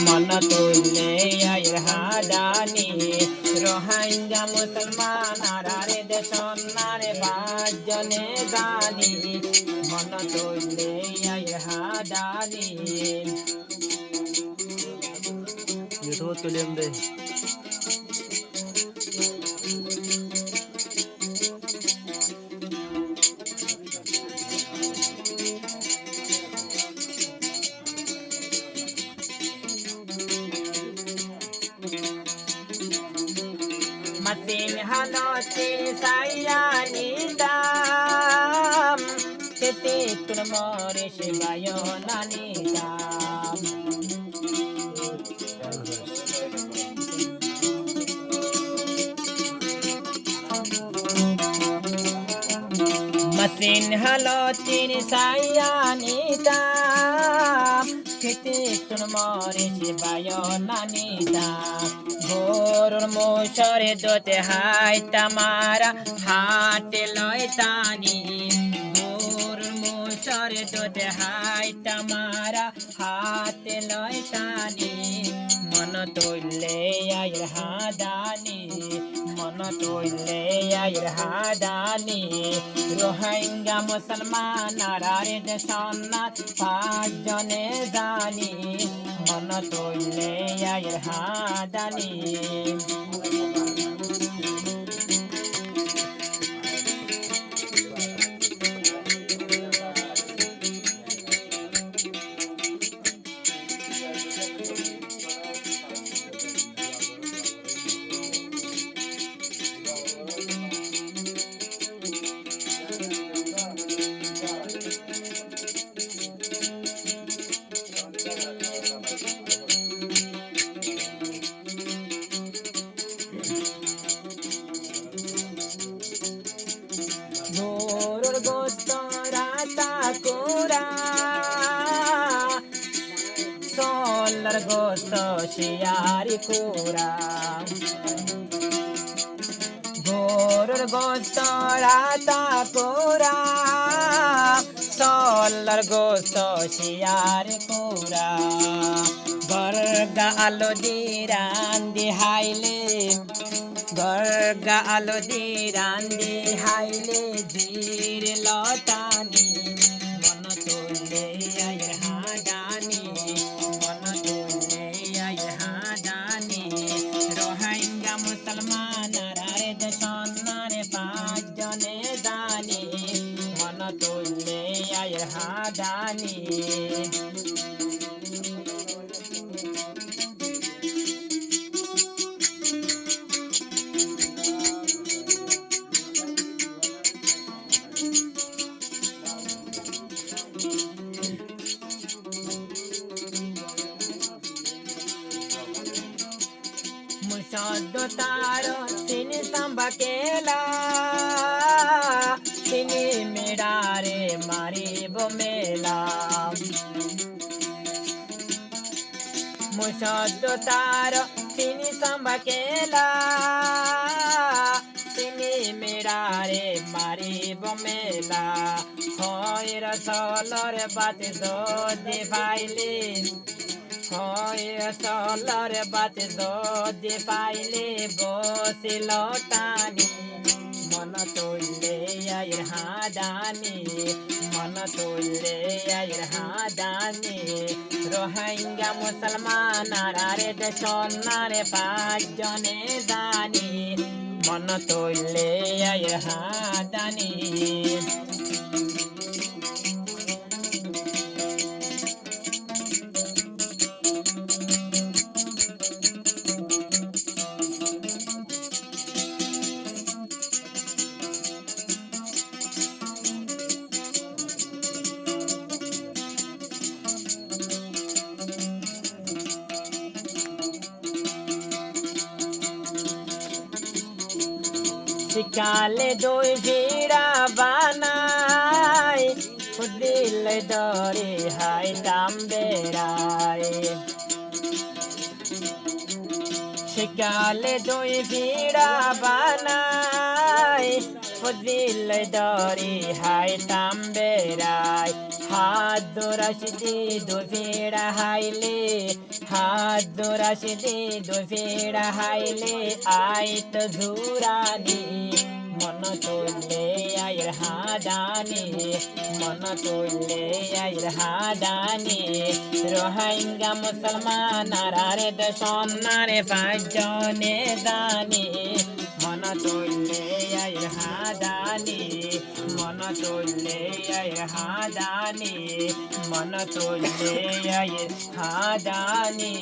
मन तुल्ले आयर हादानी रोहिंग्या मुसलमान आरारे देशन नारे बाजने जानी मन तुल्ले आयर हादानी YouTube tulim deh Mating hanotin sayani dam Titik mori shibayo nani dam Matin halotin sayani dam Titik mori shibayo nani dam Gorur moshore dote hai tamara haate loitani Gorur moshore dote hai tamara haate loitani Mana toile ayir hadani Mana toile ayir hadani Rohingya Musalman arare deshana pajane dani Mana toile ayir hadani Gorur gosto rata kura Solar gosto shiari kura Gorur gosto rata kura Solar gosto shiari kura Garga alodiran di haile Garga alodiran di haile dir lotani Mana tulle ayir hadani Mana tulle ayir hadani Rohingya Musalman arare deshan nare pajane dani Mana tulle ayir hadani Mushaddo taro tini sambakela tini mirare mari bomela Mushaddo taro tini sambakela tini mirare mari bomela hoira solore bate do divaile Hoy solar bate do de paile bosi lotani Mana toile ayir hadani Mana toile ayir hadani Rohingya Musalman arare deshon nare pajane dani Mana toile ayir hadani Sikale doi jira banai Fudil dori hai tamberai Sikale doi jira banai Fudil dori hai tamberai হাত দোরাশিতে দোফেড়া হাইলে হাত দোরাশিতে দোফেড়া হাইলে আইত ঝুরানি মন তুললে আয়ের হাদানি মন তুললে আয়ের হাদানি রোহিঙ্গা মুসলমান আরে দশনারে পাঁচজনে দানি মন তুললে আয়ের হাদানি মন তুললে আয়ের হাদানি মন তুললে আয়ের হাদানি